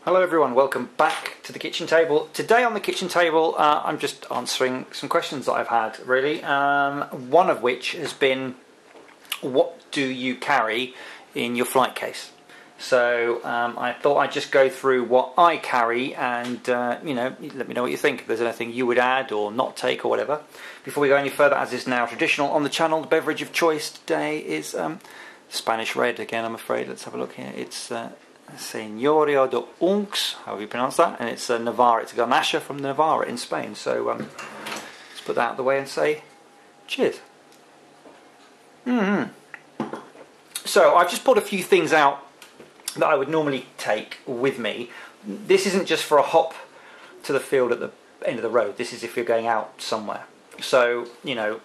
Hello everyone, welcome back to the kitchen table. Today on the kitchen table I'm just answering some questions that I've had really. One of which has been, what do you carry in your flight case? So I thought I'd just go through what I carry and you know, let me know what you think. If there's anything you would add or not take or whatever. Before we go any further, as is now traditional on the channel, the beverage of choice today is Spanish red again, I'm afraid. Let's have a look here. It's Señorio de Unx, however you pronounce that, and it's Navarra. It's a Garnacha from Navarra in Spain. So let's put that out of the way and say cheers. So I've just pulled a few things out that I would normally take with me. This isn't just for a hop to the field at the end of the road. This is if you're going out somewhere. So, you know,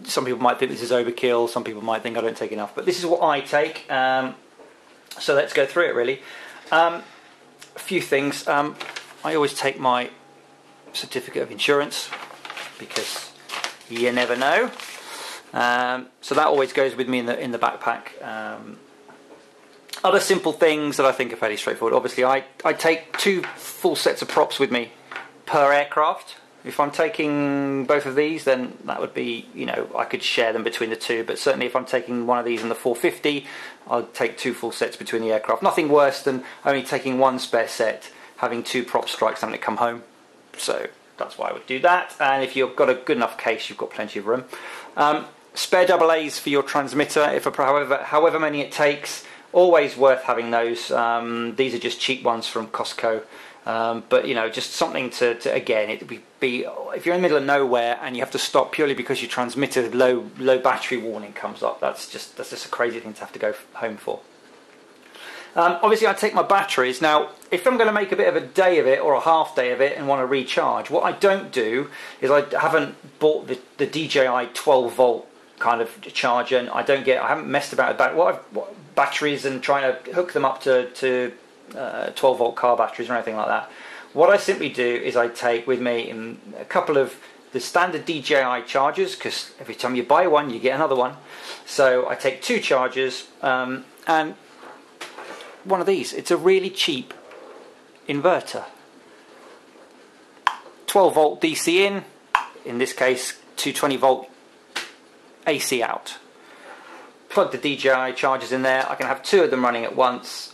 some people might think this is overkill, some people might think I don't take enough, but this is what I take. So let's go through it really. A few things. I always take my certificate of insurance because you never know. So that always goes with me in the backpack. Other simple things that I think are fairly straightforward. Obviously, I take 2 full sets of props with me per aircraft. If I'm taking both of these, then that would be, you know, I could share them between the 2. But certainly if I'm taking one of these in the 450, I'll take 2 full sets between the aircraft. Nothing worse than only taking 1 spare set, having 2 prop strikes, having to come home. So that's why I would do that. And if you've got a good enough case, you've got plenty of room. Spare AA's for your transmitter, if however many it takes. Always worth having those. These are just cheap ones from Costco. But you know, just something to again, it would be if you're in the middle of nowhere and you have to stop purely because your transmitter low battery warning comes up. That's just a crazy thing to have to go home for. Obviously, I take my batteries. Now, if I'm going to make a bit of a day of it or a half day of it and want to recharge, what I don't do is I haven't bought the DJI 12 volt kind of charger, and I haven't messed about with batteries and trying to hook them up to 12 volt car batteries or anything like that. What I simply do is I take with me in a couple of the standard DJI chargers, because every time you buy one you get another one. So I take 2 chargers and one of these. It's a really cheap inverter. 12 volt DC in this case 220 volt AC out. Plug the DJI chargers in there. I can have 2 of them running at once.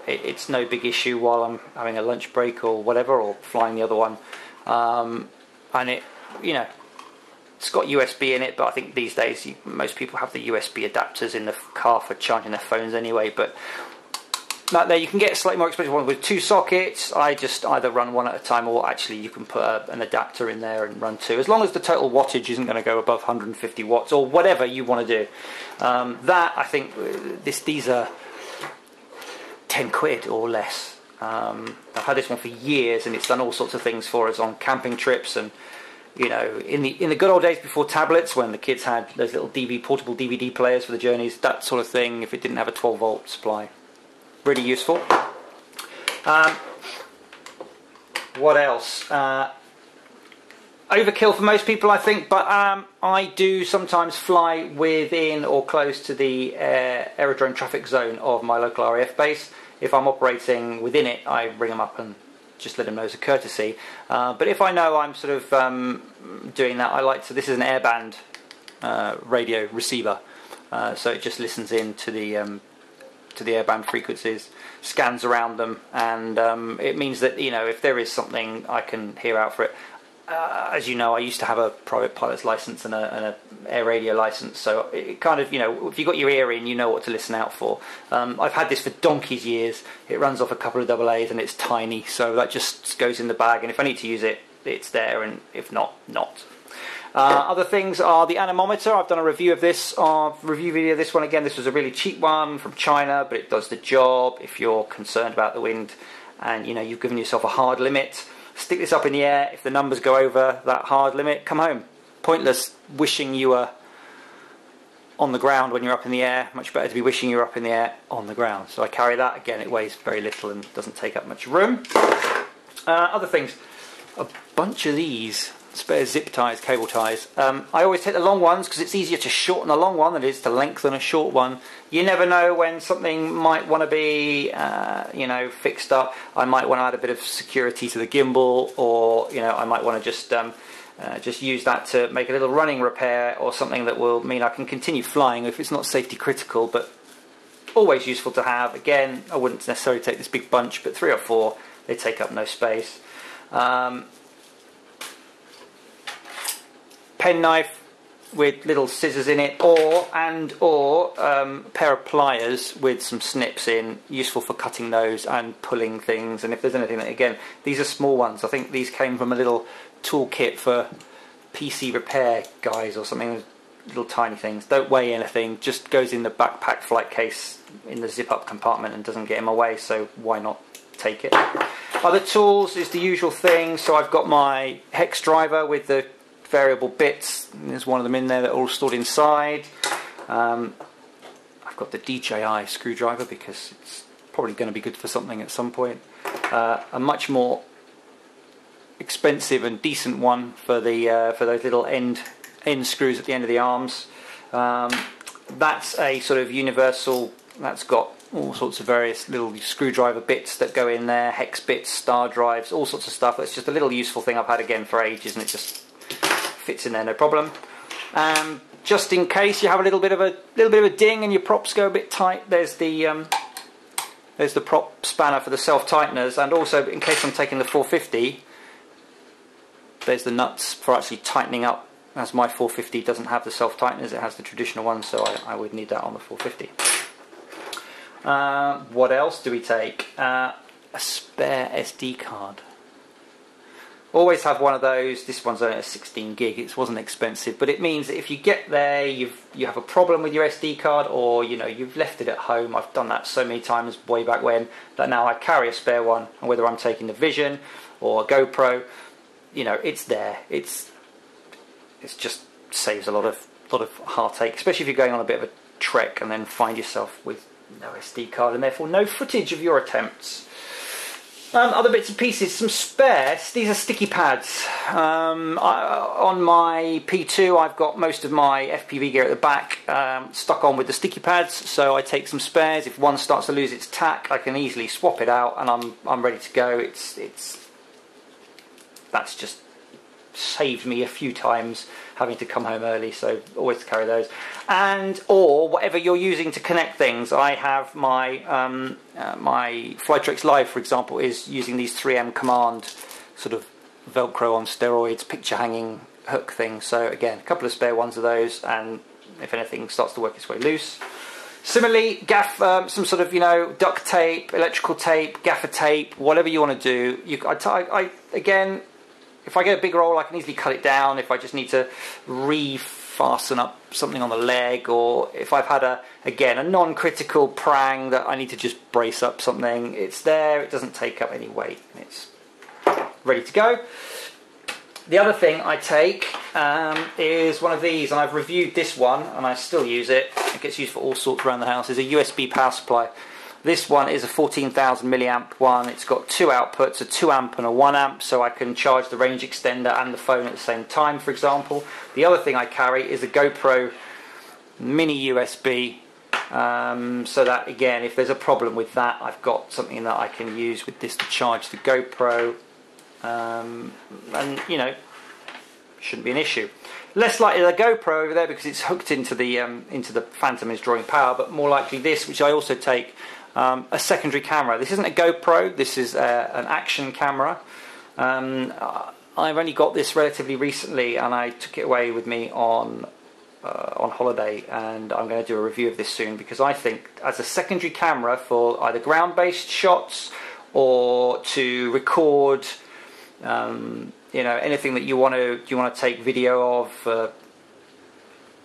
It's no big issue while I'm having a lunch break or whatever, or flying the other one. And it, you know, it's got USB in it, but I think these days most people have the USB adapters in the car for charging their phones anyway. But that there, you can get a slightly more expensive one with 2 sockets. I just either run one at a time, or actually you can put an adapter in there and run 2, as long as the total wattage isn't going to go above 150 watts or whatever you want to do. That, I think these are 10 quid or less. I've had this one for years and it's done all sorts of things for us on camping trips, and you know, in the good old days before tablets, when the kids had those little portable DVD players for the journeys, that sort of thing, if it didn't have a 12 volt supply. Really useful. What else? Overkill for most people, I think, but I do sometimes fly within or close to the aerodrome traffic zone of my local RAF base. If I'm operating within it, I ring them up and just let them know as a courtesy. But if I know I'm sort of doing that, I like to. This is an airband radio receiver, so it just listens in to the airband frequencies, scans around them, and it means that, you know, if there is something, I can hear out for it. As you know, I used to have a private pilot's license and a air radio license, so it kind of, you know, if you've got your ear in, you know what to listen out for. I've had this for donkey's years. It runs off a couple of AA's and it's tiny, so that just goes in the bag, and if I need to use it, it's there, and if not, not. Other things are the anemometer. I've done a review of this, review video of this one again. This was a really cheap one from China, but it does the job if you're concerned about the wind and, you know, you've given yourself a hard limit. Stick this up in the air. If the numbers go over that hard limit, come home. Pointless wishing you were on the ground when you're up in the air. Much better to be wishing you were up in the air on the ground. So I carry that. Again, it weighs very little and doesn't take up much room. Other things. A bunch of these spare zip ties, cable ties. I always take the long ones because it's easier to shorten a long one than it is to lengthen a short one. You never know when something might want to be, you know, fixed up. I might want to add a bit of security to the gimbal, or you know, I might want to just use that to make a little running repair or something that will mean I can continue flying if it's not safety critical. But always useful to have. Again, I wouldn't necessarily take this big bunch, but 3 or 4, they take up no space. Penknife with little scissors in it, or a pair of pliers with some snips in, useful for cutting those and pulling things. And if there's anything that, again, these are small ones. I think these came from a little toolkit for PC repair guys or something. Little tiny things, don't weigh anything, just goes in the backpack flight case in the zip up compartment and doesn't get in my way, so why not take it. Other tools is the usual thing. So I've got my hex driver with the variable bits. There's one of them in there that are all stored inside. I've got the DJI screwdriver because it's probably going to be good for something at some point. A much more expensive and decent one for the for those little end screws at the end of the arms. That's a sort of universal. That's got all sorts of various little screwdriver bits that go in there, hex bits, star drives, all sorts of stuff. It's just a little useful thing I've had again for ages, and it just fits in there no problem. Just in case you have a little bit of a ding and your props go a bit tight, there's the prop spanner for the self tighteners, and also in case I'm taking the 450, there's the nuts for actually tightening up. As my 450 doesn't have the self tighteners, it has the traditional one, so I would need that on the 450. What else do we take? A spare SD card. Always have one of those. This one's only a 16 gig. It wasn't expensive, but it means that if you get there, you have a problem with your SD card, or you know you've left it at home. I've done that so many times way back when that now I carry a spare one, and whether I'm taking the Vision or a GoPro, you know it's there. It's just saves a lot of heartache, especially if you're going on a bit of a trek and then find yourself with no SD card and therefore no footage of your attempts. Other bits and pieces, some spares. These are sticky pads. On my P2 I've got most of my FPV gear at the back stuck on with the sticky pads, so I take some spares. If one starts to lose its tack, I can easily swap it out and I'm ready to go. That's just saved me a few times having to come home early, so always carry those. And or whatever you're using to connect things. I have my my Flytrix Live, for example, is using these 3M Command sort of Velcro on steroids picture hanging hook things. So again, a couple of spare ones of those, and if anything starts to work its way loose. Similarly, some sort of, you know, duct tape, electrical tape, gaffer tape, whatever you want to do. Again, if I get a big roll, I can easily cut it down if I just need to re-fasten up something on the leg, or if I've had a non-critical prang that I need to just brace up something. It's there, it doesn't take up any weight, and it's ready to go. The other thing I take is one of these, and I've reviewed this one and I still use it. It gets used for all sorts around the house. It's a USB power supply. This one is a 14,000 milliamp one. It's got two outputs, a 2 amp and a 1 amp, so I can charge the range extender and the phone at the same time, for example. The other thing I carry is a GoPro mini USB, so that again, if there's a problem with that, I've got something that I can use with this to charge the GoPro, and you know, shouldn't be an issue. Less likely the GoPro over there because it's hooked into the Phantom, is drawing power, but more likely this, which I also take. A secondary camera. This isn't a GoPro, this is an action camera. I've only got this relatively recently and I took it away with me on holiday, and I'm going to do a review of this soon, because I think as a secondary camera for either ground-based shots or to record you know, anything that you want to take video of.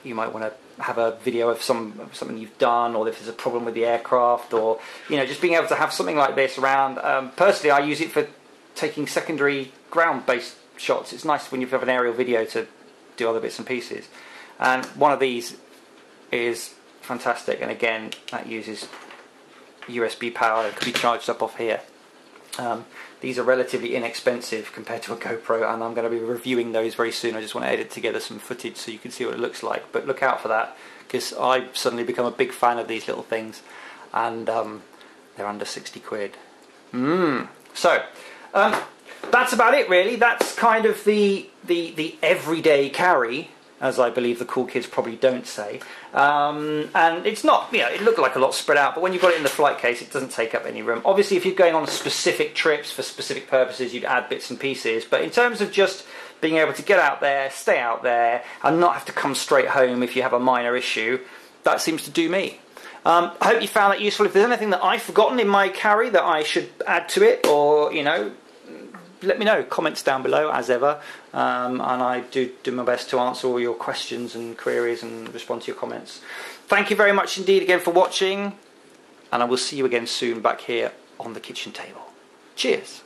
You might want to have a video of something you've done, or if there's a problem with the aircraft, or you know, just being able to have something like this around. Personally, I use it for taking secondary ground-based shots. It's nice when you have an aerial video to do other bits and pieces, and one of these is fantastic, and again that uses USB power. It could be charged up off here. These are relatively inexpensive compared to a GoPro, and I'm going to be reviewing those very soon. I just want to edit together some footage so you can see what it looks like. But look out for that, because I've suddenly become a big fan of these little things, and they're under 60 quid. So that's about it, really. That's kind of the everyday carry, as I believe the cool kids probably don't say. And it's not, you know, it looked like a lot spread out, but when you've got it in the flight case, it doesn't take up any room. Obviously, if you're going on specific trips for specific purposes, you'd add bits and pieces. But in terms of just being able to get out there, stay out there, and not have to come straight home if you have a minor issue, that seems to do me. I hope you found that useful. If there's anything that I've forgotten in my carry that I should add to it, or, you know, let me know. Comments down below, as ever. And I do my best to answer all your questions and queries and respond to your comments. Thank you very much indeed again for watching, and I will see you again soon back here on the kitchen table. Cheers.